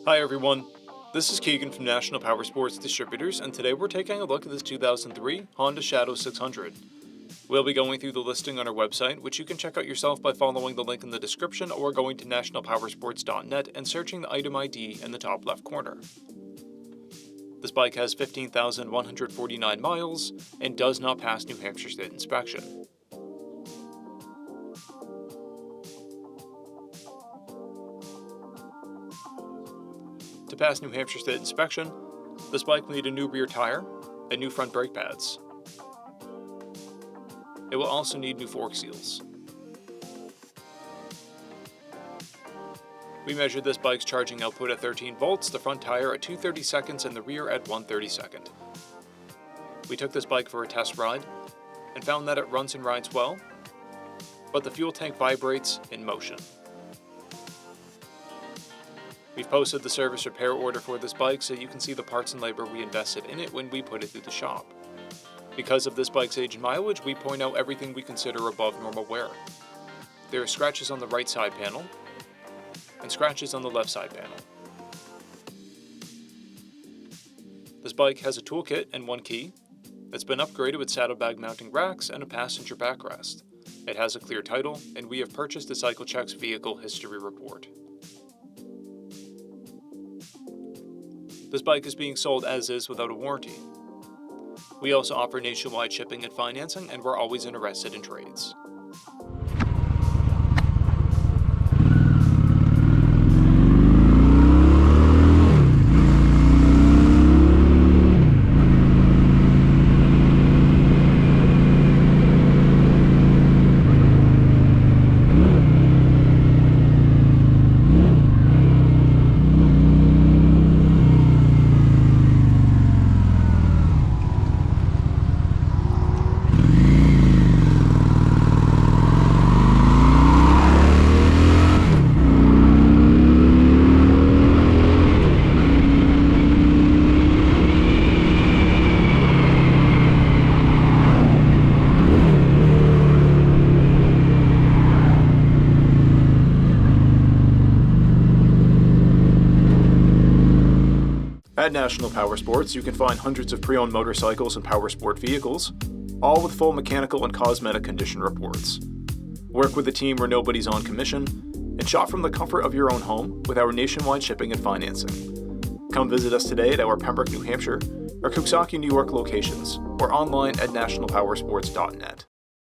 Hi everyone, this is Keegan from National Powersports Distributors, and today we're taking a look at this 2003 Honda Shadow 600. We'll be going through the listing on our website, which you can check out yourself by following the link in the description or going to nationalpowersports.net and searching the item ID in the top left corner. This bike has 15,149 miles and does not pass New Hampshire State inspection. To pass New Hampshire State inspection, this bike will need a new rear tire and new front brake pads. It will also need new fork seals. We measured this bike's charging output at 13 volts, the front tire at 2/30 seconds, and the rear at 1/30 second. We took this bike for a test ride and found that it runs and rides well, but the fuel tank vibrates in motion. We've posted the service repair order for this bike so you can see the parts and labor we invested in it when we put it through the shop. Because of this bike's age and mileage, we point out everything we consider above normal wear. There are scratches on the right side panel and scratches on the left side panel. This bike has a toolkit and one key. It's been upgraded with saddlebag mounting racks and a passenger backrest. It has a clear title, and we have purchased a CycleCheck's vehicle history report. This bike is being sold as is without a warranty. We also offer nationwide shipping and financing, and we're always interested in trades. At National Powersports, you can find hundreds of pre-owned motorcycles and powersport vehicles, all with full mechanical and cosmetic condition reports. Work with a team where nobody's on commission, and shop from the comfort of your own home with our nationwide shipping and financing. Come visit us today at our Pembroke, New Hampshire, or Coxsackie, New York locations, or online at nationalpowersports.net.